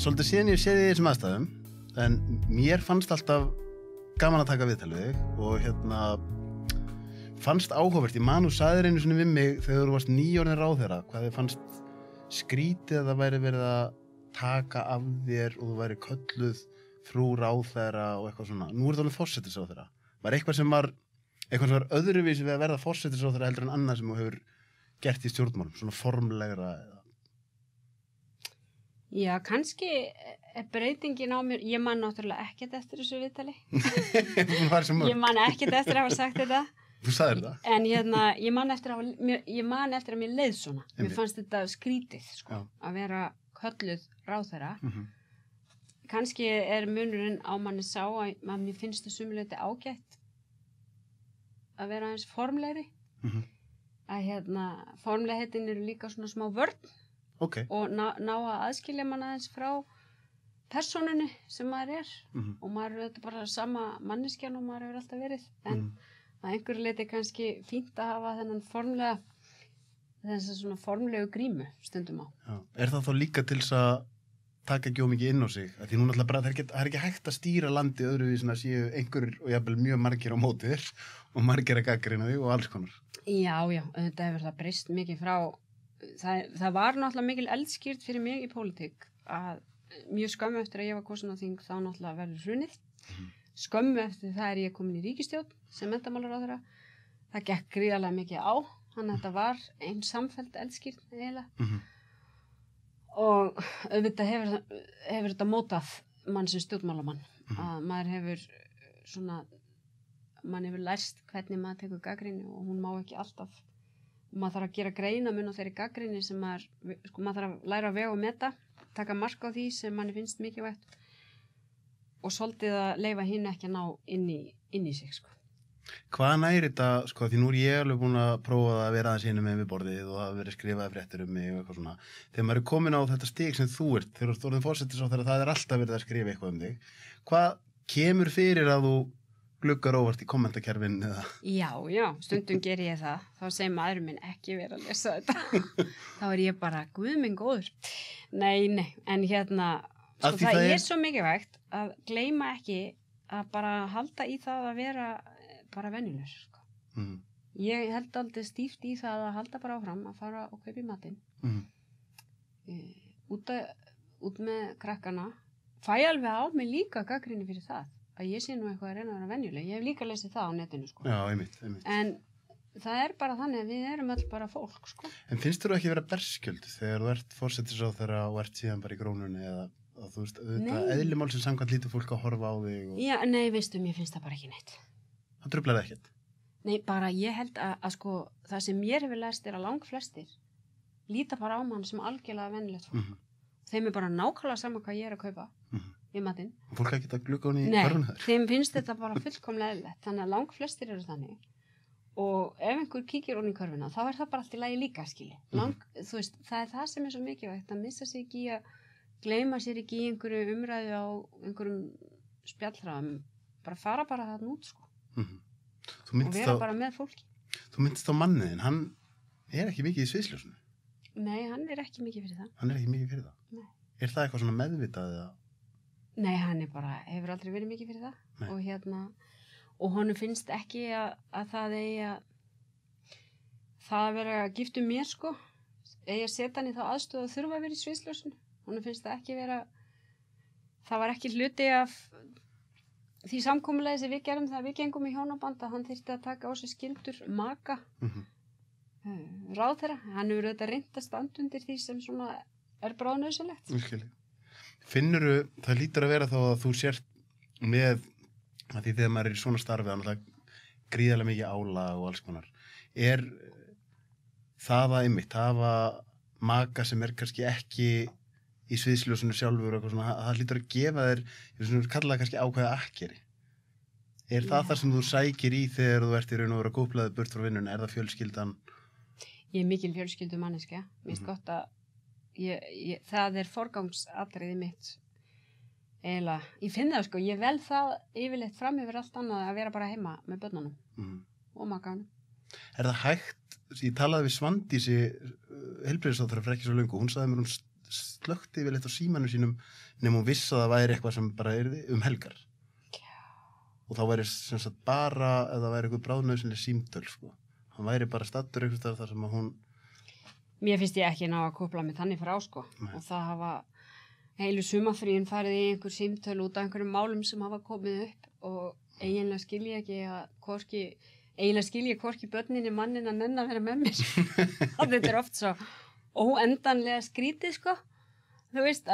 svolítið síðan ég séð í þessum aðstæðum, en mér fannst alltaf gaman að taka viðtal við þig og fannst áhugavert. Ég man þú sagðir einu sinni við mig þegar þú varst 9 orðin ráðherra, hvað þið fannst skrítið að það væri verið að taka af þér og þú væri kölluð frú ráðherra og eitthvað svona. Nú er það alveg forsætisráðherra. Var eitthvað sem var öðruvísi við að verða forsætisráðherra heldur en annað sem þú hefur gert í stjórnmálum, svona formlegra eða? Já, kannski breytingin á mér, ég man náttúrulega ekkert eftir þessu viðtali. Ég man ekkert eftir að hafa sagt þetta. Þú sagðir það. En ég man eftir að mér leið svona. Mér fannst þetta skrítið, sko, að vera kölluð ráðherra. Kannski munurinn á manni sá að mér finnst það sumuleyti ágætt að vera aðeins formlegri. Að formlegheitin eru líka svona smá vörn. Og ná að aðskilja mann aðeins frá persónunni sem maður og maður er þetta bara sama manneskjan og maður hefur alltaf verið en að einhverju leyti kannski fínt að hafa þennan þessa svona formlegu grímu stundum á. Já. Er það þá líka til þess að taka ekki mikið inn á sig? Því nú náttúrulega bara það er ekki hægt að stýra landi öðruvísin að séu einhverjir og jafnvel mjög margir á móti þér og margir að gagnrýna þig og alls konar. Já, þetta hefur það breyst mikið frá. Það var náttúrulega mikil eldskýrt fyrir mig í pólitík að mjög skömmu eftir að ég var kosin á þing þá náttúrulega verður hrunið. Skömmu eftir það ég komin í ríkisstjórn sem menntamálaráðherra. Það gekk gríðarlega mikið á, þannig að þetta var einn samfelld eldskýrt eiginlega. Og auðvitað hefur þetta mótað mann sem stjórnmálamann. Að mann hefur lærst hvernig maður tekur gagnrýni og hún má ekki alltaf. Maður þarf að gera greinamun á þeirri gagnrýni sem maður þarf að læra að vega og meta, taka mark á því sem manni finnst mikilvægt og svolítið að leyfa hinn ekki að ná inn í sig, sko. Hvað næri þetta, sko, því nú er ég alveg búin að prófa að vera aðeins hinum með við borðið og að vera skrifaði fréttir mig og eitthvað svona. Þegar maður er komin á þetta stig sem þú ert, þegar þú orðin forsætisráðherra, það er alltaf verið að skrifa eitthvað þig. Hvað kemur fyrir að þú gluggar óvart í kommentakerfin eða? Já, stundum ger ég það. Þá segir maðurinn minn ekki vera að lesa þetta. Þá er ég bara, guð minn góður. Nei, en sko, það er svo mikilvægt að gleyma ekki að bara halda í það að vera bara venjulegur, sko. Ég held aldrei stíft í það að halda bara áfram að fara og kaupa í matinn. Út með krakkana. Fæ alveg á mig líka gagnrýni fyrir það. Að ég sé nú eitthvað að reyna að vera venjuleg. Ég hef líka lesið það á netinu, sko. Já, einmitt. En það er bara þannig að við erum öll bara fólk, sko. En finnst þú ekki vera berskjöld þegar þú ert forsætisráðherra og ert síðan bara í Krónunni eða þú veist, eðlimál sem samkvæmt lítur fólk að horfa á þig? Já, nei, veistu, mér finnst það bara ekki neitt. Það truflar það ekkert? Nei, bara ég held að sko, það sem mér hefur læst er að langflestir líta bara á mann sem algjörlega venjulegt fólk. Þeim er bara nákvæmlega sama hvað ég er að kaupa. Í matinn. Og fólk ekki að glugga hún í körfuna þar? Nei, þeim finnst þetta bara fullkomlega eðlilegt. Þannig að langflestir eru þannig. Og ef einhver kíkir hún í körfuna, þá er það bara allt í lagi líka, skilji. Þú veist, það er það sem er svo mikilvægt að missa sig ekki í að gleyma sér ekki í einhverju umræðu á einhverjum spjallhraðum. Bara fara bara þarna út, sko. Og vera bara með fólki. Þú myndist á manniðin, hann er ekki mikið í sviðsljósinu? Nei, hann er ekki mikið fyrir það. Hann er ekki mikið fyrir það? Nei. Er það eitthvað svona meðvitað eða? Nei, hann er bara, hefur aldrei verið mikið fyrir það. Nei. Og honum finnst ekki að það eigi að vera gift mér, sko. Eigi að setja hann í þá aðstöðu að þurfa að vera í sviðsljósinu. Honum finnst það ekki vera, það var ekki hluti af því samkomulagi sem við gerum þegar við gengum í hjónaband að hann þyrfti að taka á sig skyldur maka ráðherra. Hann hefur auðvitað reynt að standa undir því sem svona er bráðnauðsynlegt. Virkilega. Finnurðu, það lítur að vera þá að þú sért með, að því þegar maður er í svona starfi, þannig að gríðarlega mikið álag og alls konar. Er það að einmitt hafa maka sem er kannski ekki í sviðsljósinu sjálfur og eitthvað svona, það lítur að gefa þér, ég veist, kalla það kannski ákveða akkeri. Er það sem þú sækir í þegar þú ert í raun og vera góðblaðið burt frá vinnunni? Er það fjölskyldan? Ég er mikil fjölskyldumanneskja. Mér finnst gott að það er forgangsatriði mitt eiginlega. Ég finn það, sko, ég vel það yfirleitt fram yfir allt annað að vera bara heima með börnunum og makanum. Er það hægt, ég talaði við Svandísi heilbrigðisráðherra fyrir ekki svo löngu, hún sagði mér hún slökkti yfirleitt á símanum sínum nema hún vissi að það væri eitthvað sem bara yrði helgar. Og þá væri sem sagt bara, eða væri eitthvað bráðnauðsynlega símtöl, sko. Hann væri bara stattur eitthvað þar sem að hún... Mér finnst ég ekki ná að kopla mig þannig frá, sko. Nei. Og það hafa heilu sumafríin farið í einhver símtöl út af einhverjum málum sem hafa komið upp og eiginlega skil ég ekki að hvorki börninni mannin að nenn að vera með mér. Þetta oft svo óendanlega skrítið, sko. Þú veist,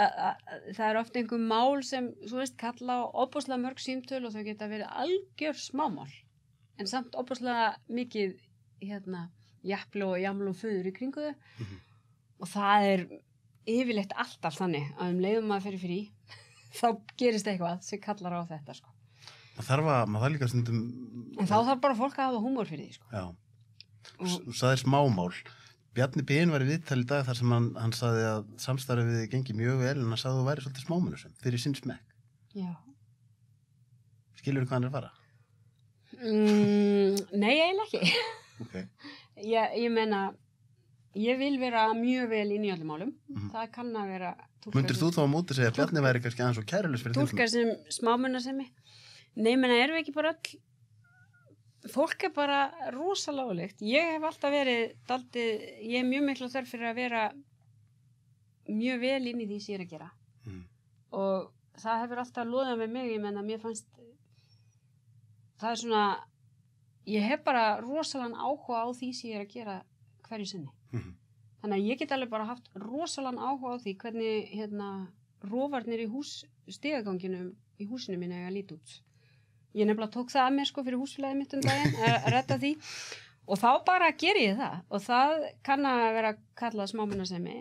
það oft einhver mál sem, þú veist, kalla á óbúslega mörg símtöl og þau geta verið algjör smámál. En samt óbúslega mikið, jafnlu og jamlu og föður í kringu þau. Og það yfirleitt alltaf þannig að leiðum maður fyrir frí, þá gerist eitthvað sem kallar á þetta, sko. Maður þarf líka stundum... En þá þarf bara fólk að hafa húmor fyrir því, sko. Já. Það smámál. Bjarni Ben var í viðtali í dag þar sem hann sagði að samstarfið við gengi mjög vel en hann sagði að þú væri svolítið smámennusum fyrir sinn smekk. Já. Skilurðu hvað hann að fara? Nei, eiginlega ekki. Okay. Ég meina, ég vil vera mjög vel inn í öllum málum. Það kann að vera... Mundir þú þá á móti segja að Bjarni væri kannski aðeins og kærulaus fyrir tilfæðum? Túlkar sem smámennasemi. Nei, menna, erum við ekki bara öll... Fólk bara rosalega ólíkt. Ég hef alltaf verið ég mjög miklu þörf fyrir að vera mjög vel inn í því sem ég að gera. Og það hefur alltaf loðað með mig, ég menna, mér fannst það svona, ég hef bara rosalega áhuga á því sem ég að gera hverju sinni. Þannig að ég get alveg bara haft rosalega áhuga á því hvernig, rófarnir í stigaganginum í húsinu mínu eiga lít út. Ég nefnilega tók það að mér, sko, fyrir húsfélagið mitt daginn, að redda því. Og þá bara ger ég það. Og það kann að vera kallað smámennasemi.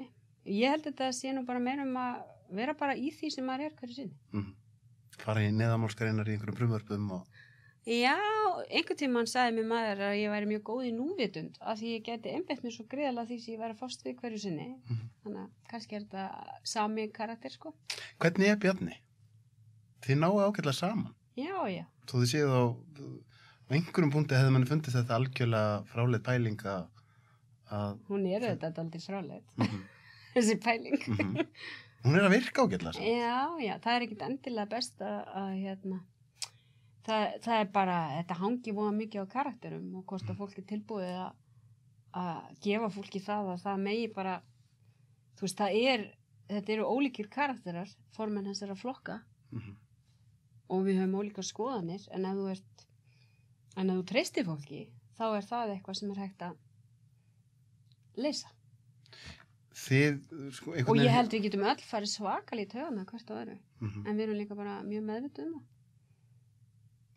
Ég held þetta sé nú bara meira að vera bara í því sem maður hverju sinni. Fara í neðamálskarinnar í einhverjum frumvörpum og... Já, einhvern tímann sagði mér maður að ég væri mjög góð í núvitund af því ég geti einbeitt mér svo greiðlega því sem ég væri að fást við hverju sinni. Þannig að kannski þetta sami karakter, sko. Hvernig Bjarni? Þið náu ágætlega saman. Já, já. Svo þið séð á einhverjum punkti hefði manni fundið þetta algjörlega fráleit pæling að... Hún þetta aldrei fráleit. Þessi pæling. Hún að virka ágætlega saman. Já, það ekkert endilega best að það bara, þetta hangi voða mikið á karakterum og hvort að fólk tilbúið að gefa fólki það að það megi bara, þú veist, þetta eru ólíkir karakterar, formenn þessara flokka. Og við höfum ólíkar skoðanir, en ef þú treystir fólki, þá það eitthvað sem hægt að leysa. Sko, og ég held við getum öll farið svakalega í taugarnar hvert og öðru, en við erum líka bara mjög meðvituð það.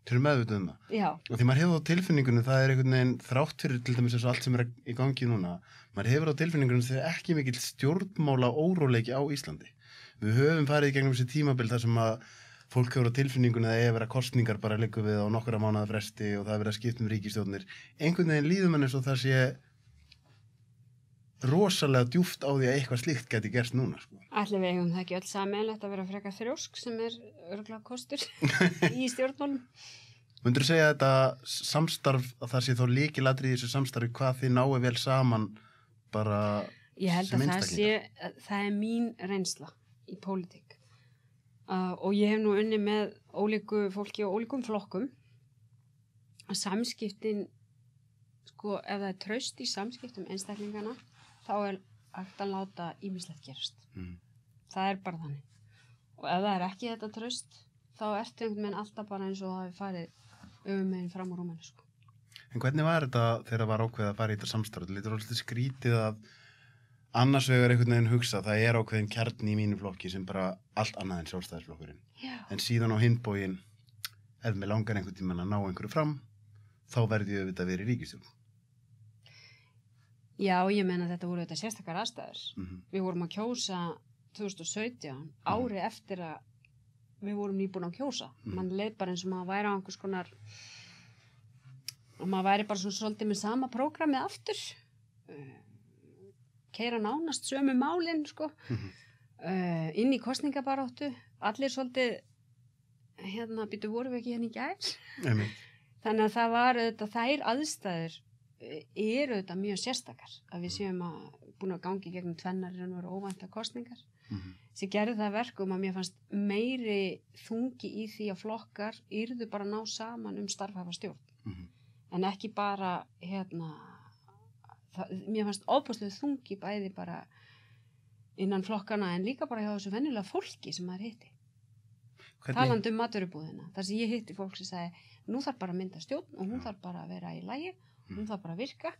Þið eru meðvituð það? Já. Og því maður hefur á tilfinningunum, það einhvern veginn þrátt fyrir til dæmis eins og allt sem í gangi núna, maður hefur á tilfinningunum þegar ekki mikill stjórnmála óróleiki á Íslandi. Við höfum farið í gegnum þessi tímabil þar sem að fólk hefur á tilfinningunni að vera kosningar bara liggur við á nokkra mánaða fresti og það verið að skipta ríkisstjórnir. Einhvern veginn líður mann eins og það sé rosalega djúpt á því að eitthvað slíkt geti gerst núna, sko. Ætli við eigum það ekki öll sameiginlegt að vera frekar þrjósk sem örugglega kostur í stjórnmálum. Mundirðu segja að þetta samstarf, að það sé þá lykilatriði í þessu samstarfi hvað þið náu vel saman bara Ég held að það mín reynsla í pólitík. Og ég hef nú unnið með ólíku fólki og ólíkum flokkum að samskiptin, sko, ef það traust í samskiptum einstaklingana, þá hægt að láta ýmislegt gerast. Það bara þannig. Og ef það ekki þetta traust, þá einhvern veginn alltaf bara eins og það hefur farið meginn fram úr rúminu, sko. En hvernig var þetta þegar það var ákveðið að fara í þetta samstarf? Þetta er alltaf skrítið að annars vegar einhvern veginn hugsa, það ákveðin kjarni í mínu flokki sem bara allt annað en sjálfstæðisflokkurinn. Já. En síðan á hinn bóginn, ef mér langar einhvern tímann að ná einhverju fram, þá verði ég auðvitað að vera í ríkisstjórn. Já, ég meina þetta voru þetta sérstakar aðstæður. Við vorum að kjósa 2017, ári eftir að við vorum nýbúin að kjósa. Man leið bara eins og maður væri á einhvers konar, og maður væri bara svona svolítið með sama prógramið aftur. Keyra nánast sömu málin, sko, inn í kosningabaráttu, allir svolítið, býtu vorum við ekki í gær. Þannig að það var auðvitað, þær aðstæður auðvitað mjög sérstakar, að við séum búin að gangi gegnum tvennar óvænta kosningar. sem gerði það verkum að mér fannst meiri þungi í því að flokkar yrðu bara að ná saman starfhæfa stjórn en ekki bara mér fannst ofboðslega þungi bæði bara innan flokkana en líka bara hjá þessu venjulega fólki sem maður hitti talandi matvörubúðina þar sem ég hitti fólk sem sagði nú þarf bara að mynda stjórn og hún þarf bara að vera í lagi hún þarf bara að virka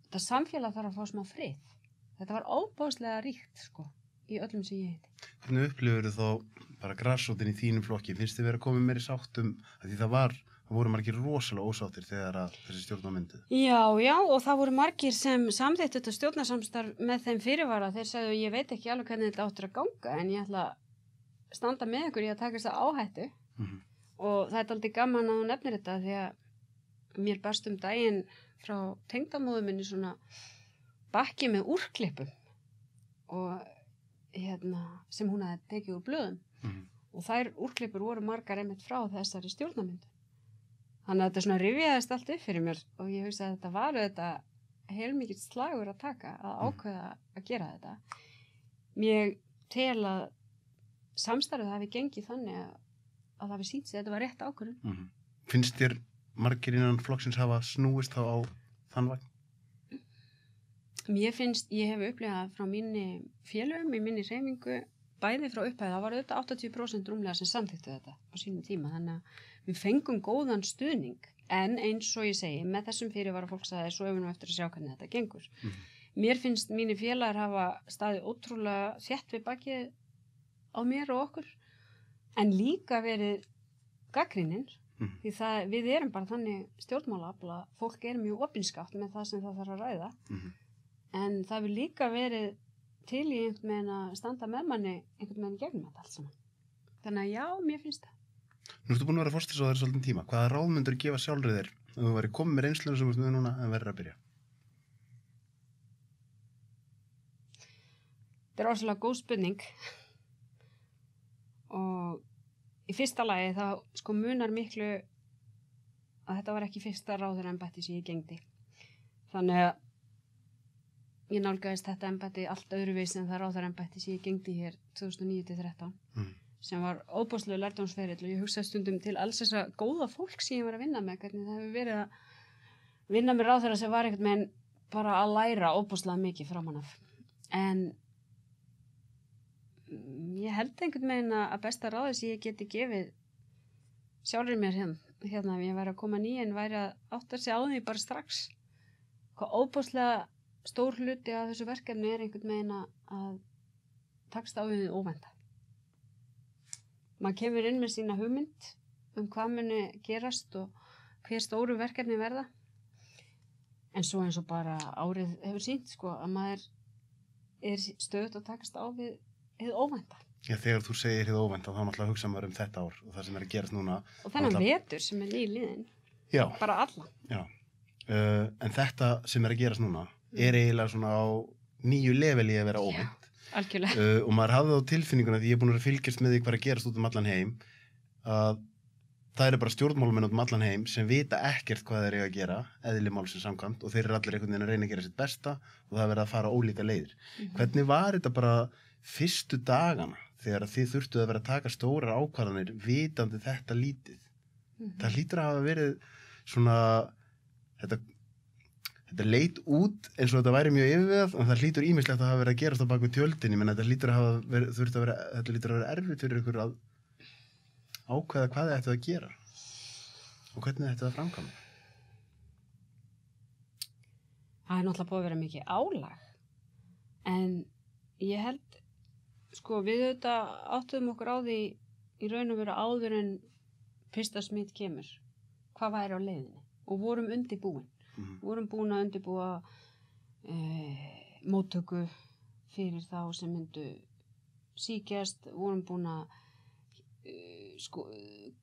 þetta samfélag þarf að fá smá frið þetta var ofboðslega ríkt sko í öllum sem ég hitti. Hvernig upplifur þú þá bara grassrótin í þínum flokki? Finnst þið verið að koma meiri sáttum að því það voru margir rosalega ósáttir þegar að þessi stjórn var mynduð? Já, og það voru margir sem samþykktu þetta stjórnarsamstarf með þeim fyrirvara. Þeir sagðu ég veit ekki alveg hvernig þetta áttur að ganga en ég ætla að standa með ykkur í að taka þess að áhættu og það er aldrei gaman að þú nefnir þetta því að mér barst daginn frá tengdamóður minni svona bakki með úrklippum og sem hún hafði tekið úr blöðum og þær úrklippur voru margar einmitt frá þessari stjórnarmyndu. Þannig að þetta svona rifjaðist allt upp fyrir mér og ég hugsa að þetta var þetta heilmikill slagur að taka að ákveða að gera þetta. Mér tel að samstarfið hafi gengið þannig að það hafi sýnt sig að þetta var rétt ákvörðun. Finnst þér margir innan flokksins hafa snúist þá á þann vagn? Mér finnst, ég hef upplifað frá minni félögum, í minni hreyfingu, bæði frá upphæði, það var auðvitað 80% rúmlega sem samþykktu þetta á sínum tíma, þannig að við fengum góðan stuðning, en eins og ég segi, með þessum fyrirvara fólk sagði, svo öfum við eftir að sjá hvernig þetta gengur. Mér finnst mínir félagar hafa staðið ótrúlega þétt við bakið á mér og okkur, en líka verið gagnrýnir, því við erum bara þannig stjórnmálaafl að fólk er mjög opinskátt með það sem það þarf að ræða. En það vil líka verið til í einhvern veginn að standa með manni einhvern veginn gegnum þetta allt saman. Þannig að já, mér finnst það. Nú ertu búin að vera forsætisráðherra svolítinn tíma. Hvaða ráð myndir gefa sjálfri þér ef þú væri komið með reynsluna sem þú ert með núna en verður að byrja? Þetta er orðslega góð spurning. Og í fyrsta lagi þá munar miklu að þetta var ekki fyrsta ráðherraembætti sem ég gegndi. Þannig að ég nálgaðist þetta embætti allt öðruvísi en það ráðherraembætti sem ég gegndi hér 2009-13 sem var óbúslega lærdómsferill og ég hugsaði stundum til alls þessa góða fólk sem ég var að vinna með, hvernig það hefur verið að vinna með ráðherra sem var einhvern veginn bara að læra óbúslega mikið framan af. En ég held einhvern veginn að besta ráðið sem ég geti gefið sjálfur mér hérna ef ég væri að koma nýja en væri að átta sig á því bara strax. Hvað óbúslega stór hluti af þessu verkefni er einhvern veginn að takast á við óvænta. Maður kemur inn með sína hugmynd hvað muni gerast og hver stóru verkefni verða. En svo eins og bara árið hefur sýnt að maður er stöðugt að takast á við hið óvænta. Já, þegar þú segir hið óvænta þá náttúrulega hugsa maður þetta ár og það sem er að gerast núna. Og þennan vetur sem er nýliðin. Já. Bara alla. Já. En þetta sem er að gerast núna er eiginlega svona á nýju leveli að vera óvænt. Algjörlega. Og maður hafði á tilfinninguna því ég er búin að fylgjast með því hvað er að gerast út allan heim að það eru bara stjórnmálamenn út allan heim sem vita ekkert hvað þeir eiga að gera eðli málsins samkvæmt og þeir eru allir einhvern veginn að reyna að gera sitt besta og það verið að fara ólíka leiðir. Hvernig var þetta bara fyrstu dagana þegar þið þurftuð að vera að taka stórar ákvarðanir vitandi þetta lítið? Það hlýtur að hafa verið svona Þetta leit út eins og þetta væri mjög yfirvegað en það hlýtur ýmislegt að hafa verið að gerast á baku tjöldinni menn þetta hlýtur að vera erfitt fyrir ykkur að ákveða hvað þið ættu að gera og hvernig þið ættu að framkvæma. Það er náttúrulega búið að vera mikið álag en ég held við auðvitað áttuðum okkur á því í raun og veru áður en fyrsta smitt kemur hvað væri á leiðinni og vorum undirbúin. Vorum búin að undirbúa móttöku fyrir þá sem myndu síkjast, vorum búin að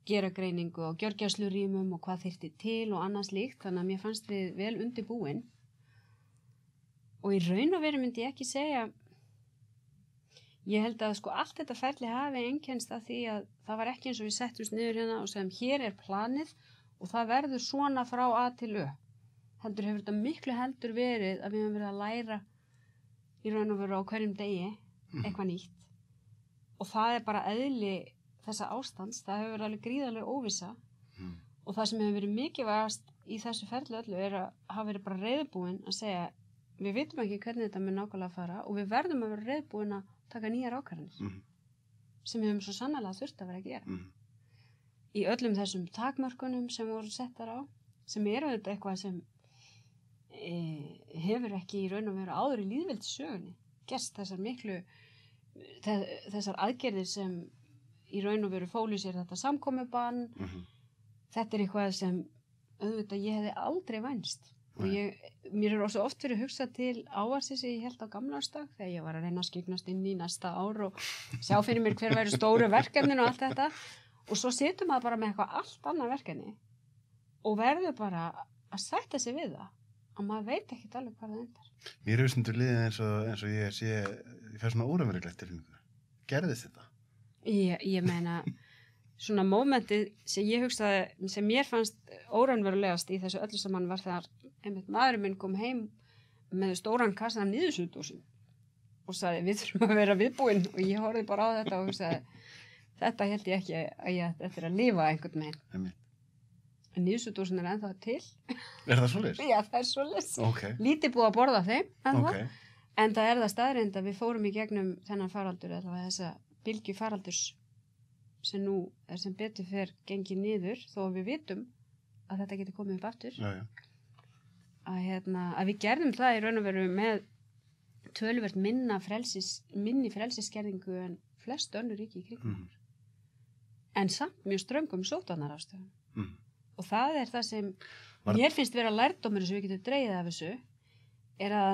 gera greiningu á gjörgæslurýmum og hvað þyrfti til og annað slíkt, þannig að mér fannst við vel undirbúin og í raun og veru myndi ég ekki segja ég held að allt þetta ferli hafi einkennst að því að það var ekki eins og við settumst niður hérna og segjum hér er planið og það verður svona frá A til Ö. Heldur hefur þetta miklu heldur verið að við höfum verið að læra í raun og veru á hverjum degi eitthvað nýtt og það er bara eðli þessa ástands, það hefur verið alveg gríðarlega óvissa og það sem hefur verið mikilvægast í þessu ferli öllu er að hafa verið bara reiðubúin að segja við vitum ekki hvernig þetta mun nákvæmlega fara og við verðum að vera reiðubúin að taka nýjar ákvarðanir sem við höfum svo sannarlega þurft að vera að gera í öllum þessum takmörkunum sem voru settar á sem eru auðvitað eitthvað sem hefur ekki í raun og veru áður í lýðveldissögunni gerst þessar aðgerðir sem í raun og veru fólu sér þetta samkomubann þetta er eitthvað sem auðvitað ég hefði aldrei vænst og mér er også oft verið hugsað til ávarsi sem ég held á gamlársdag þegar ég var að reyna að skiknast inn í næsta ár og sjá fyrir mér hver væri stóru verkefnin og allt þetta og svo situr maður bara með eitthvað allt annað verkefni og verður bara að sætta sig við það og maður veit ekkert alveg hvað það endar. Mér hefur stundur liðið eins og ég sé ég fær svona óraunverulegt tilfinningu. Gerðist þetta? Ég meina svona mómentið sem ég hugsaði sem mér fannst óraunverulegast í þessu öllu saman var þegar einmitt maðurinn minn kom heim með stóran kassa af niðursúldósum og sagði við þurfum að vera viðbúin og ég horfði bara á þetta og hugsaði þetta held ég ekki að ég ætti að lifa einhvern veginn. En niðursúldósin er ennþá til. Er það svoleiðis? Já, það er svoleiðis. Okay. Lítið búið að borða þeim ennþá. En það er það staðreynd að við fórum í gegnum þennan faraldur eða þessa bylgju faraldurs sem nú er sem betur fer gengið niður þó að við vitum að þetta getur komið upp aftur. Að við gerðum það í raun og veru með töluvert minni frelsisskerðingu en flest önnur ríki í kringum. En samt mjög ströngum sóttvarnaráðstöfum. Og það er það sem mér finnst vera lærdómur sem við getum dregið af þessu er að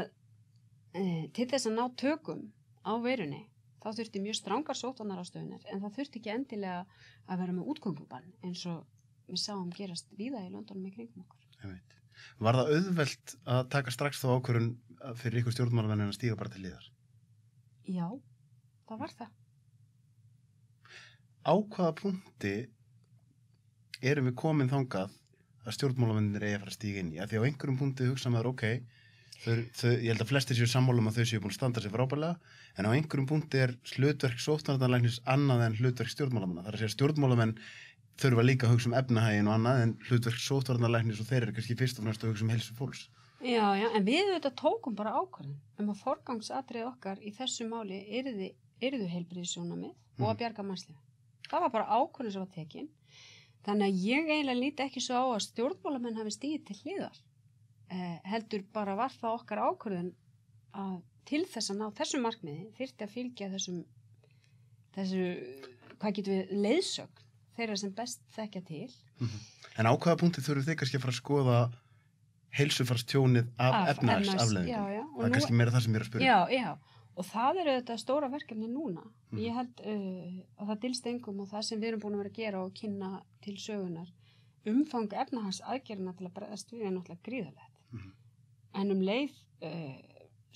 til þess að ná tökum á veirunni þá þurfti mjög strangar sóttvarnaráðstöfunar en það þurfti ekki endilega að vera með útgöngubann eins og við sáum gerast víða í Londonum í kringum okkur. Var það auðvelt að taka strax þá ákvörðun fyrir ykkur stjórnmálamenn að stíga bara til hliðar? Já, það var það. Á hvaða punkti erum við komin þangað að stjórnmálamennir eigi að fara að stíga inn í? Af því á einhverjum punkti hugsa maður ég held að flestir séu sammála að þau séu búin að standa sig frábærlega en á einhverjum punkti er hlutverk sóttvarnalæknis annað en hlutverk stjórnmálamanna. Það er að segja stjórnmálamenn þurfa líka að hugsa efnahaginn og annað en hlutverk sóttvarnalæknis og þeir eru kannski fyrst og fremst að hugsa heilsu fólks. Já, en við auðvitað tókum bara ákvörðun að forgangsatriði okkar í þessu máli yrðu heilbrigðissjónarmið og að bjarga mannslífi. Það var bara ákvörðun sem var tekin. Þannig að ég eiginlega líti ekki svo á að stjórnmálamenn hafi stigið til hliðar. Heldur bara var það okkar ákvörðun að til þess að ná þessu markmiði þyrfti að fylgja þessu hvað getum við leiðsögn þeirra sem best þekkja til. En á hvaða punkti þurfum þið kannski að fara að skoða heilsufarstjónið af efnahagsafleiðingum? Það er kannski meira það sem ég er að spyrja. Já, og það eru þetta stóra verkefni núna. Ég held að það dylst engum og það sem við erum búin að vera að gera og kynna til sögunar umfang efnahagsaðgerðina til að bregðast við er náttúrulega gríðarlegt. En leið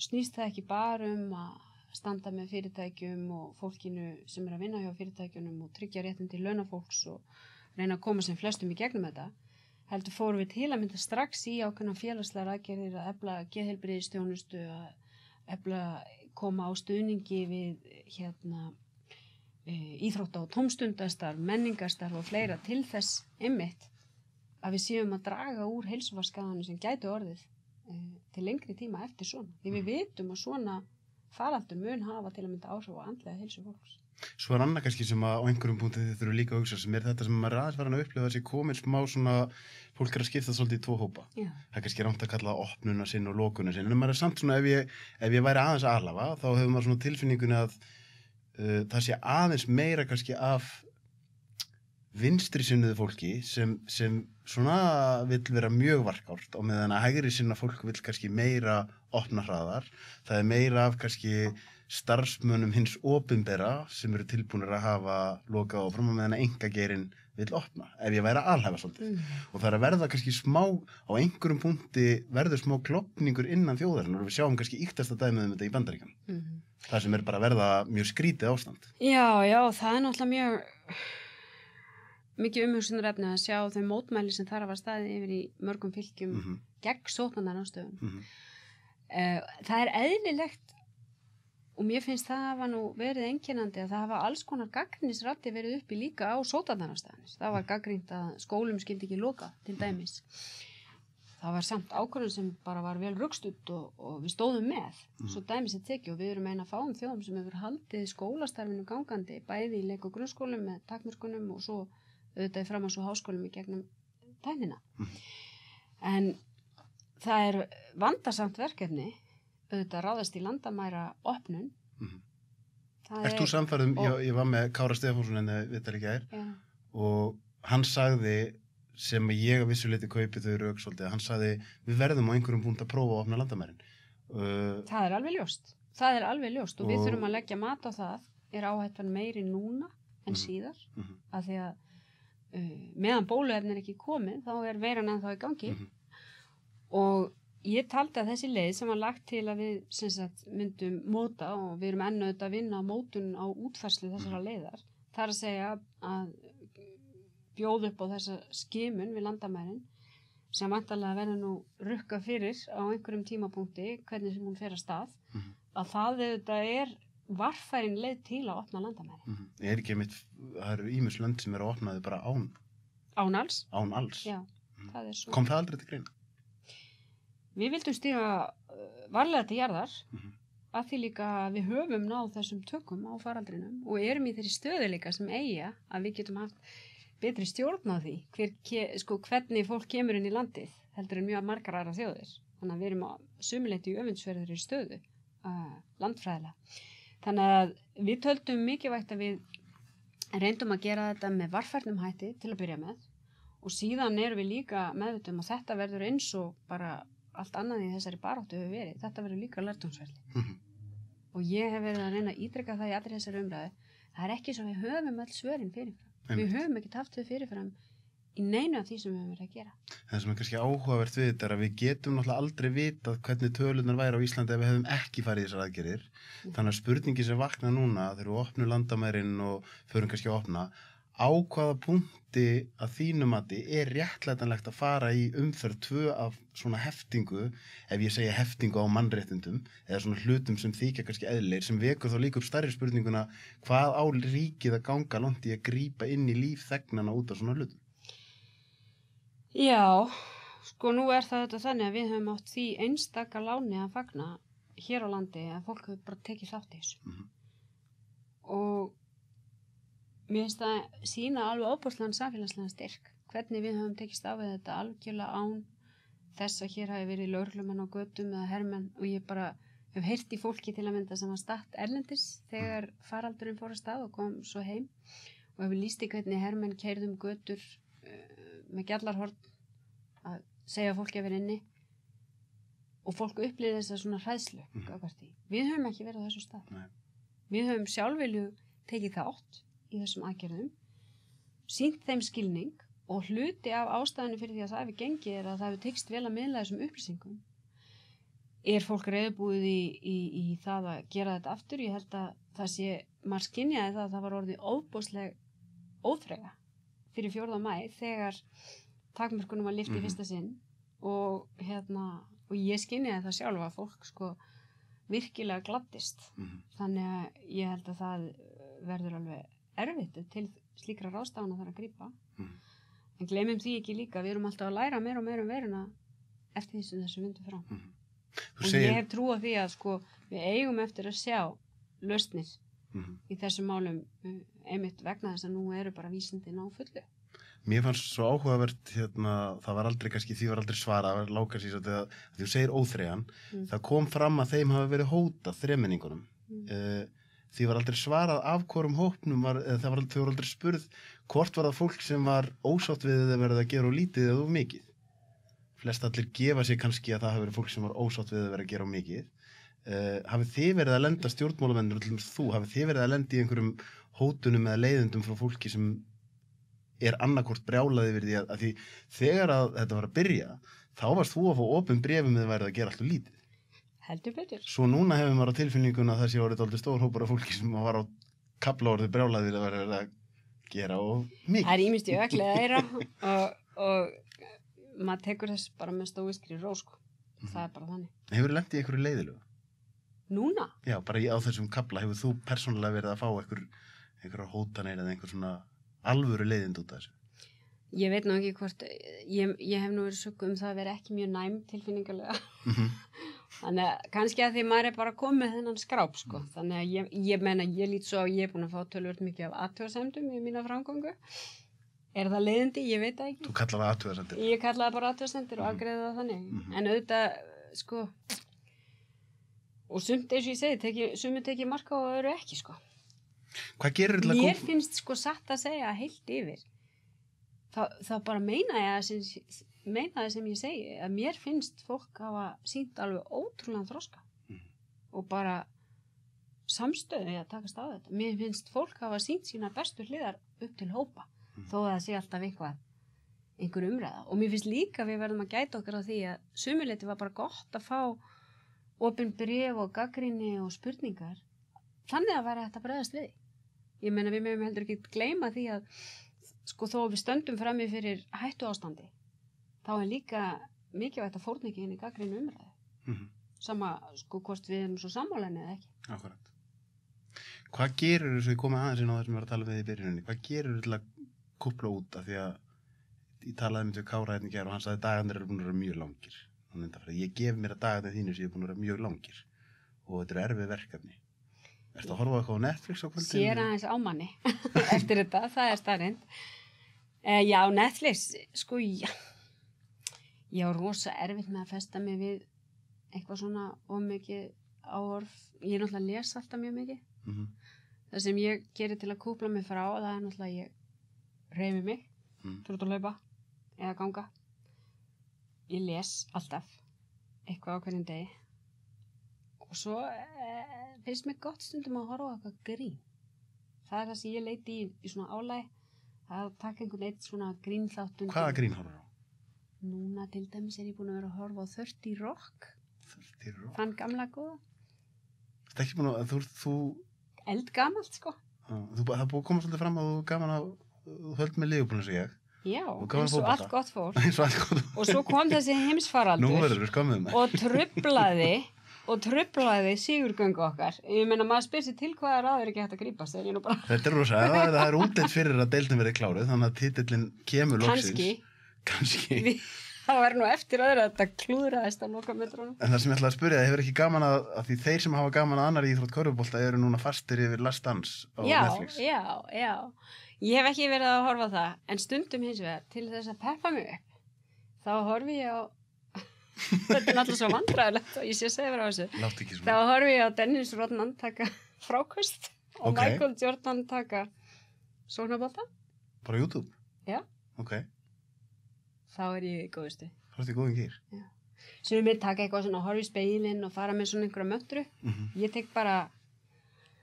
snýst það ekki bara að standa með fyrirtækjum og fólkinu sem er að vinna hjá fyrirtækjunum og tryggja réttin til launafólks og reyna að koma sem flestum í gegnum þetta. Heldur fórum við til að mynda strax í ákveðna félagslegar aðgerðir að efla geðheilbrigðisþjónustu, að efla koma á stuðningi við íþrótta- og tómstundastarf, menningarstarf og fleira til þess einmitt að við séum að draga úr heilsufarsskaðanum sem gæti orðið til lengri tíma eftir svona. Því við vitum að svona faraldur mun hafa til að mynda áhrif á andlega heilsu fólks. Svo er annað kannski sem að á einhverjum punkti þið þurfum líka að hugsa sem er þetta sem maður aðeins farin að upplifa þessi komin smá svona fólk er að skipta svolítið í tvo hópa. Já. Það er kannski rámt að kalla opnuna sinn og lokuna sinn en maður er samt svona ef ég væri aðeins að alhafa þá hefur maður svona tilfinningunni að það sé aðeins meira kannski af vinstri sinnuðu fólki sem svona vill vera mjög varkárt og meðan að hægri sinna fólk vill kannski meira opna hraðar. Það er meira af kannski starfsmönnum hins opinbera sem eru tilbúnir að hafa lokað áfram og meðan að einkageirinn vill opna ef ég væri að alhæfa svolítið. Og það er að verða kannski smá á einhverjum punkti verður smá klofningur innan þjóðarinnar og við sjáum kannski íktasta dæmið um þetta í Bandaríkjunum. Það sem er bara að verða mjög skrítið ástand. Já, það er náttúrulega mikið umhugsunarefni að sjá þau mótmæli sem þar hafa staðið yfir í mörgum fylkjum gegn sóttvarnaráðstöfum. Það er eðlilegt og mér finnst það hafa nú verið einkennandi að það hafa alls konar gagnrýnisraddir verið uppi líka á sótarnarnastæðanis. Það var gagnrýnt að skólum skyldi ekki loka til dæmis. Það var samt ákvörðun sem bara var vel rökstudd og við stóðum með. Svo dæmis er tekið og við erum eina fáum þjóðum sem hefur haldið skólastarfinu gangandi bæði í leik- og grunnskólum með takmörkunum og svo auðvitað í framhalds- og háskólum í gegnum tæknina. En það er vandasamt verkefni auðvitað ráðast í landamæra opnun. Ert þú samfærðum, ég var með Kára Stefánsson en við það ekki og hann sagði sem ég að vissuleiti kaupið þau rauk svolítið, hann sagði við verðum á einhverjum punkt að prófa að opna landamærin. Það er alveg ljóst. Það er alveg ljóst og við þurfum að leggja mat á það. Er áhættan meiri núna en síðar af því að meðan bóluefni er ekki komið þá er veiran ennþá í gangi og ég taldi að þessi leið sem var lagt til að við sem sagt myndum móta og við erum enn auðvitað að vinna á mótun á útfærslu þessara leiðar. Það er að segja að bjóð upp á þessa skimun við landamærin sem vantarlega verður nú rukka fyrir á einhverjum tímapunkti hvernig sem hún fer að stað að það auðvitað varfærin leið til að opna landamæri. Ekki mitt, það eru ýmis lönd sem eru að opna þau bara án alls? Án alls. Já, það er svo. Kom það aldrei til greina? Við vildum stíga varlega til jarðar að því líka að við höfum náð þessum tökum á faraldrinum og erum í þeirri stöðuleika sem eiga að við getum haft betri stjórn á því hvernig fólk kemur inn í landið heldur en mjög margar aðra þjóðir. Þannig að við erum á sumuleyti í öfundsverðri stöðu landfræðilega. Þannig að við töldum mikilvægt að við reyndum að gera þetta með varfærnum hætti til að byrja með og síðan erum við líka meðvitum að þetta verður eins og bara allt annað í þessari baráttu hefur verið. Þetta verður líka lærdómsverði. Og ég hef verið að reyna að ítreka það í allri þessari umræðu. Það er ekki svo við höfum öll svörin fyrirfram. Við höfum ekki haft þau fyrirfram í neinu af því sem við höfum verið að gera. Það sem er kannski áhugavert við þetta er að við getum náttúrulega aldrei vitað hvernig tölunar væri á Íslandi ef við hefum ekki farið í þessar aðgerðir. Þannig að spurningi sem vakna núna þegar við opnum landamærin og förum kannski að opna á hvaða punkti að þínu mati réttlætanlegt að fara í umferð 2 af svona heftingu, ef ég segja heftingu á mannréttindum eða svona hlutum sem þykja kannski eðlilegir sem vekur þá líka upp stærri spurninguna hvað á ríkið að ganga langt í að grípa inn í líf þegnana út af svona hlutum? Já, nú er það þetta þannig að við höfum átt því einstaka láni að fagna hér á landi að fólk hefur bara tekið þátt í þessu. Og mér finnst það sýna alveg óbúrslegan samfélagslegan styrk. Hvernig við höfum tekist á við þetta algjörlega án þess að hér hafi verið lögreglumenn á götum eða hermenn og ég bara hef heyrt í fólki til að mynda sem var statt erlendis þegar faraldurinn fór að stað og kom svo heim og hefur lýst í hvernig hermenn keyrðum götur með gjallarhorn að segja fólki að vera inni og fólk upplýði þess að svona hræðslu. Við höfum ekki verið á þessu stað. Nei. Við höfum sjálfvilju tekið þátt í þessum aðgerðum, sýnt þeim skilning og hluti af ástæðinu fyrir því að það hefur gengið að það hefur tekst vel að miðla þessum upplýsingum. Fólk reiðbúið í það að gera þetta aftur? Ég held að það sé, maður skynjaði það að það var orðið óbúsleg óþreyja fyrir 4. maí þegar takmörkunum var lyft í fyrsta sinn og ég skynjaði það sjálf að fólk virkilega gladdist. Þannig að ég held að það verður alveg erfitt til slíkra ráðstafana þarf að grípa. En gleymum því ekki líka, við erum alltaf að læra meira og meira veiruna eftir því sem þessu vindur fram. Og ég hef trú á því að við eigum eftir að sjá lausnir í þessum málum einmitt vegna þess að nú eru bara vísindin á fullu. Mér fannst svo áhugavert, það var aldrei kannski, því var aldrei svarað, það var lákast í því að þú segir óþreyjan, það kom fram að þeim hafi verið hótað þremenningunum. Því var aldrei svarað af hvorum hópnum þau var aldrei spurð hvort var það fólk sem var ósátt við að verða að gera og lítið eða of mikið. Flest allir gefa sig kannski að það hafi verið fólk sem var ósátt við að verða að gera of mikið. Hafið þið verið að lenda stjórnmálamennir, hafið þið verið að lenda í einhverjum hótunum eða leiðundum frá fólki sem annarkvort brjálaði yfir því að því þegar að þetta var að byrja þá varst þú að fá opin bréfum eða værið að gera alltaf lítið. Heldur betur. Svo núna hefur maður á tilfinninguna að það sé orðið aldrei stór hópur af fólki sem var á kafla orðið brjálaðir að vera að gera og mikið. Það ýmist í öklega eira og maður tekur þess bara með stóiskri ró. Það bara þannig. Hefur lent í einhverju leiðilegu? Núna? Já, bara á þessum kafla hefur þú persónulega verið að fá einhverjar hótanir eða einhver svona alvöru leiðind út af þessu? Ég veit nú ekki hvort, ég hef nú verið sögum það að vera ekki mjög næm tilfinningarlega. Þannig að kannski að því maður er bara komið þennan skráp, sko. Þannig að ég meina, ég lít svo að ég er búin að fá tölvöld mikið af athugasemdum í mína framgöngu. Er það leiðindi? Ég veit það ekki. Þú kallar það athugasemdir? Ég kalla það bara athugasemdir og afgreiði það þannig. En auðvitað, sko, og sumt eins og ég segi, sumir tekið marka og öðru ekki, sko. Hvað gerir þetta? Mér finnst sko satt að segja heilt yfir. Þá bara meina það sem ég segi, að mér finnst fólk hafa sýnt alveg ótrúlega þroska og bara samstöðu að takast á þetta. Mér finnst fólk hafa sýnt sína bestu hliðar upp til hópa, þó að það sé alltaf einhver umræða. Og mér finnst líka við verðum að gæta okkar á því að sumuleyti var bara gott að fá opin bréf og gagnrýni og spurningar. Þannig að vera þetta bregðast við. Ég meina við mögum heldur ekki gleyma því að sko þó við stöndum frammi fyrir hættu ástandi, þá er líka mikilvægt að fórna ekki inn í gagnrýni umræðu. Sama sko hvort við erum svo sammálanni eða ekki. Akkurat. Hvað gerir þú, svo ég komið aðeins inn á það sem við varum að tala við í byrjuninni, hvað gerir þú til að kúpla út af því að ég talaði með Kára hérna í gær og hann sagði dagarnir eru búin að vera mjög langir. Ég gef mér að dagarnir þínu sem ég er búin að vera mjög langir og þetta er erfið verkefni. Ertu að horfa eitthvað á Netflix á kvöldinu? Sér aðeins á manni eftir þetta, það er staðreynd. Já, Netflix, sko, já. Ég á rosa erfitt með að festa mig við eitthvað svona ómikið áhorf. Ég er náttúrulega að lesa alltaf mjög mikið. Það sem ég gerir til að kúpla mig frá, það er náttúrulega að ég hreyfi mig, fyrir að hlaupa eða ganga. Ég les alltaf eitthvað á hverjum degi. Og svo finnst mér gott stundum að horfa á eitthvað grín. Það er það sem ég leiti í svona álæg, að taka einhvern eitt svona grínþáttund. Hvaða grín horfur á? Núna til dæmis er ég búin að vera að horfa á 30 Rock. 30 Rock? Þann gamla góða. Þetta er ekki búin að þú... Eldgamalt, sko. Það er búin að koma svolítið fram að þú gaman að þú höld með Liverpool eins og ég. Já, eins og allt gott fólk. Eins og allt gott fólk. Og svo kom þessi heimsfaraldur. Nú verður við skömmuðum. Og truflaði sigurgöngu okkar. Ég meina, maður spyr sér til hvaða ráð er ekki hægt að grípast. Þetta er rosa, það er útleitt fyrir að deildin verið kláruð, þannig að titillin kemur loksins. Kannski. Það var nú eftir öðru að þetta klúðraðist á lokametrunum. En það sem ég ætlaði að spyrja, það hefur ekki gaman að því þeir sem hafa gaman að annar íþrótt körfubolta eru núna fastir yfir Last Dance á Netflix. Já. Ég hef ekki verið að horfa á það, en stundum hins vegar til þess að peppa mig upp. Þá horfi ég á þetta er náttúrulega svo vandræðilegt og ég sé að segja verið á þessu. Þá horfi ég á Dennis Rodman taka frákvist og Michael Jordan taka sóknarbolta. Bara YouTube? Já. Ok. Þá er ég í góðustu. Þá ertu í góðum gýr? Já. Sumir taka eitthvað svona horfi í speilin og fara með svona einhverja möttru. Ég tek bara...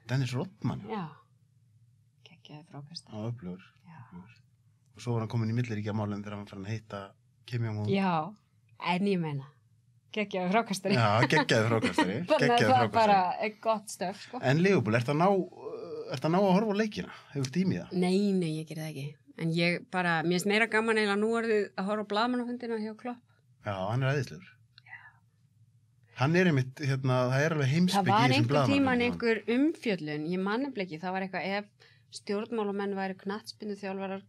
Dennis Rodman? Já. Gekkjaði frákvist. Á öflugur. Já. Og svo var hann komin í milliríkjamálinn þegar hann fann að heita Kim Jong-un. Já. En ég meina, geggjaði frákastari. Já, geggjaði frákastari. Þannig að það bara er gott stöf, sko. En Liverpool, ertu að ná að horfa á leikina? Hefur tímið það? Nei, ég ger það ekki. En ég bara, mér finnst meira gaman eiginlega nú orðið að horfa á blaðmannafundina hjá Klopp. Já, hann er æðislegur. Já. Hann er einmitt, það er alveg heimspeki í þessum blaðmannafundina. Það var einhver tíman einhver umfjöllun, ég man nefnilega ekki, það var eitthvað ef stjórnmálamenn væri knattspyrnuþjálfarar,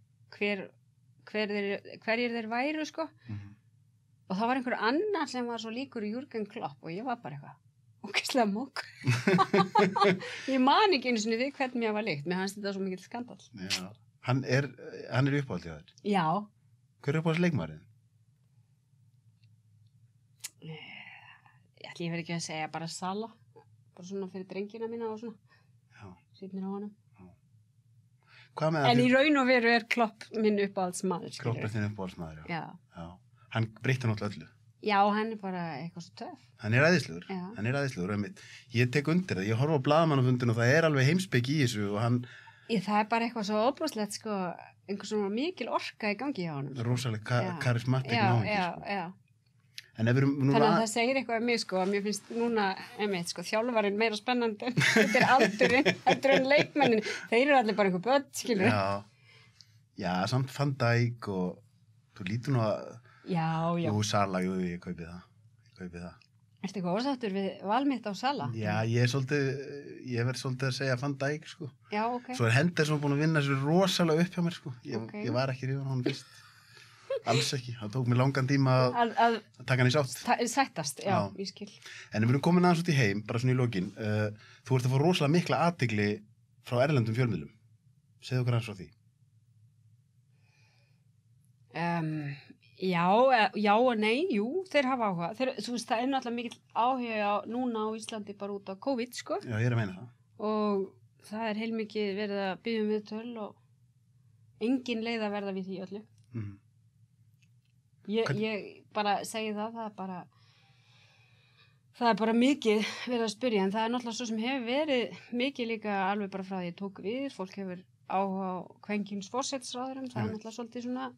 hverjir þeir væru, sko. Og það var einhver annar sem var svo líkur í Jürgen Klopp og ég var bara eitthvað ógeðslega mók. Ég man ekki einu sinni við hvernig mér var líkt. Mér fannst þetta svo mikill skandall. Já. Hann er uppáhald í þér? Já. Hver er uppáhalds leikmaðurinn? Ég verð ekki að segja bara Salah. Bara svona fyrir drengina mína og svona. Já. Sýtnir á honum. En í raun og veru er Klopp minn uppáhaldsmaður. Klopp er þinn uppáhaldsmaður, já. Hann breytti náttúrulega öllu. Já, hann er bara eitthvað svo töff. Hann er æðislegur, einmitt. Ég tek undir það, ég horfa á blaðamannafundinu og það er alveg heimspeki í þessu og hann... Það er bara eitthvað svo óbúslegt, sko, einhver svona mikil orka í gangi hjá honum. Rosalega karismatik náðingi, sko. Já. En ef við erum núna... Þannig að það segir eitthvað um mig, sko, að mér finnst núna, einmitt, sko, þjálfarinn meira spennandi. Þetta er aldurinn, þetta er leikmennin. Þeir eru allir bara einhver börn, skilur. Já, samt Van Dijk og þú lítur nú að... Já. Jú, Salah, ég kaupi það. Ertu eitthvað ósáttur við val mitt á Sala? Já, ég verð svolítið að segja Van Dijk, sko. Já, ok. Svo Henderson búin að vinna sér rosalega upp hjá mér, sko. Ég var ekki hrifinn af honum fyrst. Alls ekki. Það tók mér langan tíma að taka hann í sátt. Sættast, já, ég skil. En við erum komin aðeins út í heim, bara svona í lokin. Þú ert að fá rosalega mikla athygli frá erlendum fjölmiðlum. Segðu okkur aðeins frá því. Já og nei, jú, þeir hafa áhuga. Þú veist, það er náttúrulega mikill áhuga núna á Íslandi bara út á COVID, sko. Já, ég er að meina það. Og það er heilmikið verið að biðja viðtöl og engin leið að verða við því öllu. Ég bara segi það er bara mikið verið að spyrja, en það er náttúrulega svo sem hefur verið mikið líka alveg bara frá því ég tók við, fólk hefur áhuga á kvenkins forsætisráðurum, það er náttúrulega svolítið svona.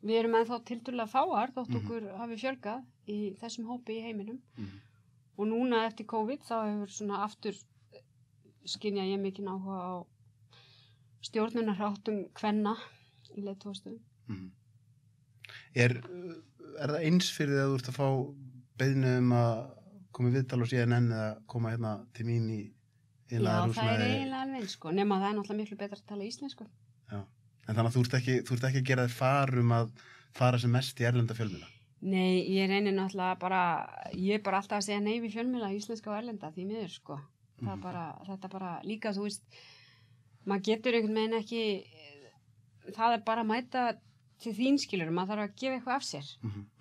Við erum ennþá tiltölulega fáar, þótt okkur hafi fjölgað í þessum hópi í heiminum. Og núna eftir COVID þá hefur svona aftur skynja ég mikinn áhuga á stjórnunarháttum kvenna í leiðtogastofum. Er það eins fyrir því að þú ert að fá beiðni að koma í viðtal og CNN eða koma hérna til mín í Já, það er eiginlega alveg eins, sko, nema það er náttúrulega miklu betra að tala íslensku. Já. En þannig að þú ert ekki að gera þér að fara sem mest í erlenda fjölmiðla? Nei, ég reynir náttúrulega ég er bara alltaf að segja nei við fjölmiðla, íslenska og erlenda, því miður, sko. Þetta bara líka, þú veist, maður getur einhvern veginn ekki, það er bara að mæta til þín skilur, maður þarf að gefa eitthvað af sér.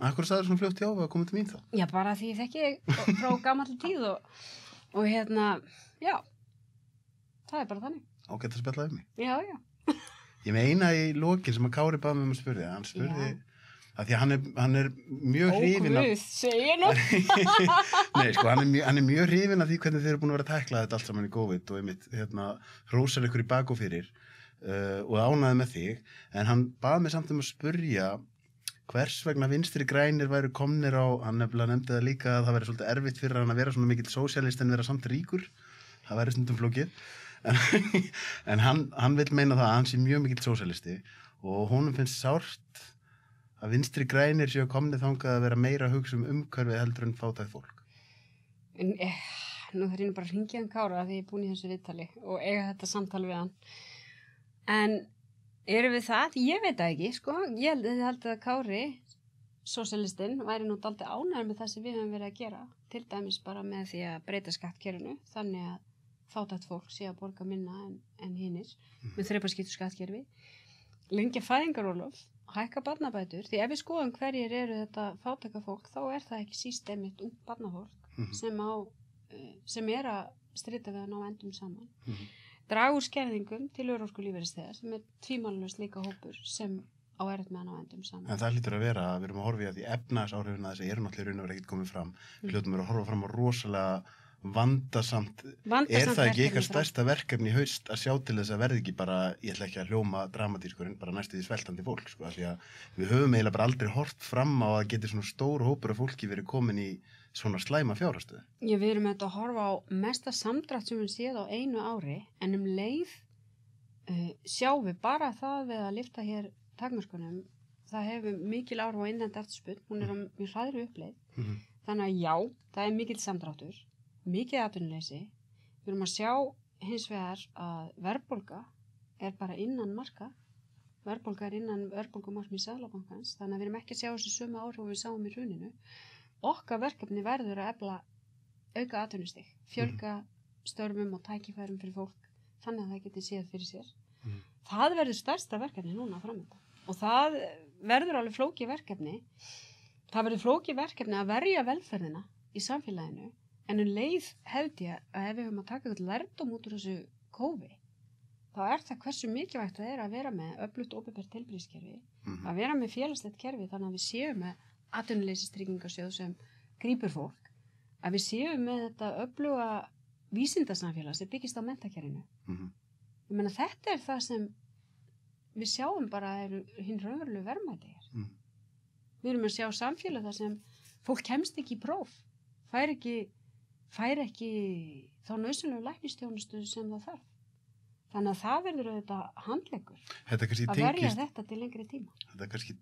Akkur sagði svona fljótt já að koma til mín þá? Já, bara því ég þekki frá gamalli tíð og já, það er bara þannig. Ágætt að spjalla um mig. Já. Ég meina í lokin sem að Kári bað mig að spurði, hann spurði að því að hann er mjög hrifinn af... Guð, segja nú! Nei, sko, hann er mjög hrifinn af því hvernig þeir eru búin að vera að tækla þetta allt saman í COVID og einmitt, hrósar ykkur í bak og fyrir og ánæði með þig, en hann bað mig samt að spurja hvers vegna Vinstri grænir væru komnir á, hann nefnilega nefndi það líka að það væri svolítið erfitt fyrir hann að vera svona mikill sósíalist en vera samt ríkur, það væri stundum flókið. En hann vil meina það að hann sé mjög mikill sósíalisti og honum finnst sárt að Vinstri grænir séu komnið þangað að vera meira að hugsa umhverfið heldur en fátækt fólk. Nú þarf ég bara að hringja hann Kára því ég er búin í þessu viðtali og eiga þetta samtal við hann. En erum við það? Ég veit það ekki, sko. Ég held að Kári, sósíalistinn, væri nú dálítið ánægður með það sem við höfum verið að gera. Til dæmis bara með því að breyta skattkerfinu, þannig að fátækt fólk sé að borga minna en hinnir með þrepaskiptu skattkerfi, lengja fæðingarorlof, hækka barnabætur, því ef við skoðum hverjir eru þetta fátæka fólk, þá er það ekki síst einmitt ungt barnafólk sem er að strita við að ná endum saman. Draga úr skerðingum til örorkulífeyrisþega sem er tvímælalaust líka hópur sem á erfitt með að ná endum saman. En það hlýtur að vera að við erum að horfa í að því efnahagsáhrifin að þessi eru náttúrulega raun og verið ekkert komið fram. Við hljótum að horfa fram á rosalega vandasamt er það ekki eitthvað stærsta verkefni í haust að sjá til þess að verði ekki bara, ég ætla ekki að hljóma dramatískurinn, bara næstu því sveltandi fólk, sko, af því að við höfum eiginlega bara aldrei hort fram á að geti svona stór hópur af fólki verið komin í svona slæma fjárhagsstöðu. Við erum að horfa á mesta samdrátt sem við séð á einu ári, en leið sjáum við bara það við að lyfta hér takmörkunum, það hefur mikil áhrif á innlend eftirspurn, hún er á mjög hraðri uppleið, þannig að já, það er mikil samdráttur. Mikið atvinnuleysi. Við erum að sjá hins vegar að verðbólga er bara innan marka. Verðbólga er innan verðbólgumarkmiðs Seðlabankans, þannig að við erum ekki að sjá þessi sömu áhrif við sáum í hruninu. Okkar verkefni verður að efla auka atvinnustig, fjölga störfum og tækifærum fyrir fólk, þannig að það geti séð fyrir sér. Það verður stærsta verkefni núna framöndan. Og það verður alveg flókið verkefni. Það verður flókið verkefni að verja velferðina í samfélaginu. En leið held ég að ef við höfum að taka eitthvað lærdóm út úr þessu kófi, þá er það hversu mikilvægt það er að vera með öflugt opinbert heilbrigðiskerfi, að vera með félagslegt kerfi þannig að við séum með atvinnuleysistryggingasjóð sem grípur fólk, að við séum með þetta öfluga vísindasamfélag sem byggist á menntakerfinu. Ég meina þetta er það sem við sjáum bara eru hinn raunverulegu verðmæti hér. Við erum að sjá samfélag þar sem fólk kemst ekki í próf, fær ekki þá nauðsynlegu læknisþjónustu sem það þarf. Þannig að það verður auðvitað handleggur að verja þetta til lengri tíma. Þetta kannski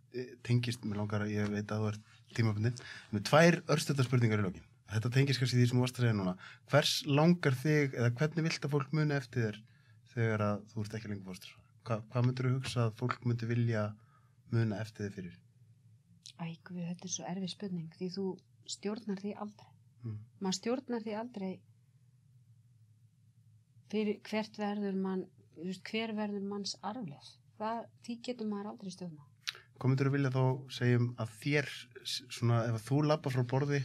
tengist, mér langar að ég veit að þú ert tímabundin, með 2 örstuttar spurningar í lokin. Þetta tengist kannski því sem þú varst að segja núna. Hvers langar þig, eða hvernig vilt að fólk muni eftir þér þegar að þú ert ekki lengur fósturforeldri? Hvað myndir þú hugsa að fólk myndi vilja muna eftir þig fyrir? Guð, þetta er svo erfið spurning, því þú stjórnar því aldrei. Maður stjórnar því aldrei fyrir hver verður manns arfleð. Því getur maður aldrei stjórna. Hvað myndir þú vilja þá segjum að þér, svona, ef þú labbar frá borði,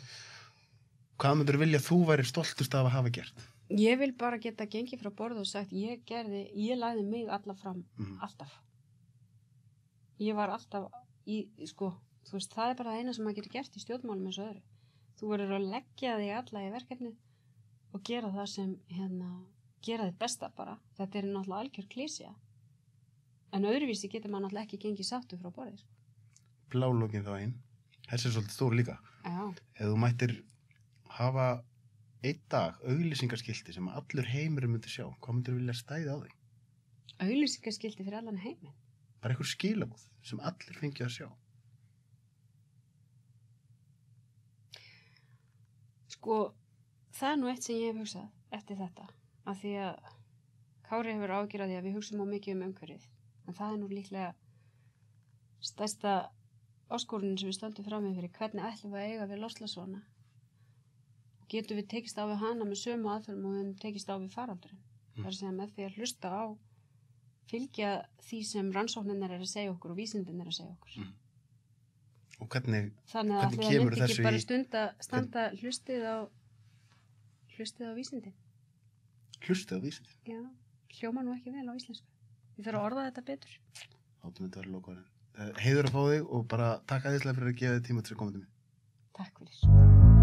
hvað myndir þú vilja að þú væri stoltust af að hafa gert? Ég vil bara geta gengið frá borði og sagt, ég lagði mig alla fram, alltaf. Ég var alltaf þú veist, það er bara það eina sem maður getur gert í stjórnmálum eins og öðru. Þú verður að leggja þig alla í verkefni og gera það sem, gera þitt besta bara. Þetta er náttúrulega algjör klísja. En öðruvísi getur maður náttúrulega ekki gengið sáttu frá borðið. Blálógin þá einn. Þessi er svolítið stór líka. Já. Ef þú mættir hafa einn dag auglýsingaskilti sem allur heimurinn myndi sjá, hvað myndir þú vilja stæða á því? Auglýsingaskilti fyrir allan heiminn? Bara einhver skilabúð sem allir fengið að sjá. Það er nú eitt sem ég hef hugsað eftir þetta, af því að Kári hefur ágjörð því að við hugsum á mikið umhverfið, en það er nú líklega stærsta áskorunin sem við stöndum fram með fyrir hvernig ætlum við að eiga við loftslagsvána. Getum við tekist á við hana með sömu aðferðum og við tekist á við faraldurinn. Það er að segja með því að hlusta á, fylgja því sem rannsóknirnar er að segja okkur og vísindin er að segja okkur. Og hvernig kemur þessu í... Þannig að það myndi ekki bara standa hlustið á vísindin. Hlustið á vísindin? Já, hljóma nú ekki vel á íslensku. Ég þarf að orða þetta betur. Áttum þetta að vera lokaðurinn. Heiður að fá þig og bara takk æðislega fyrir að gefa þig tíma til að koma til mig. Takk fyrir.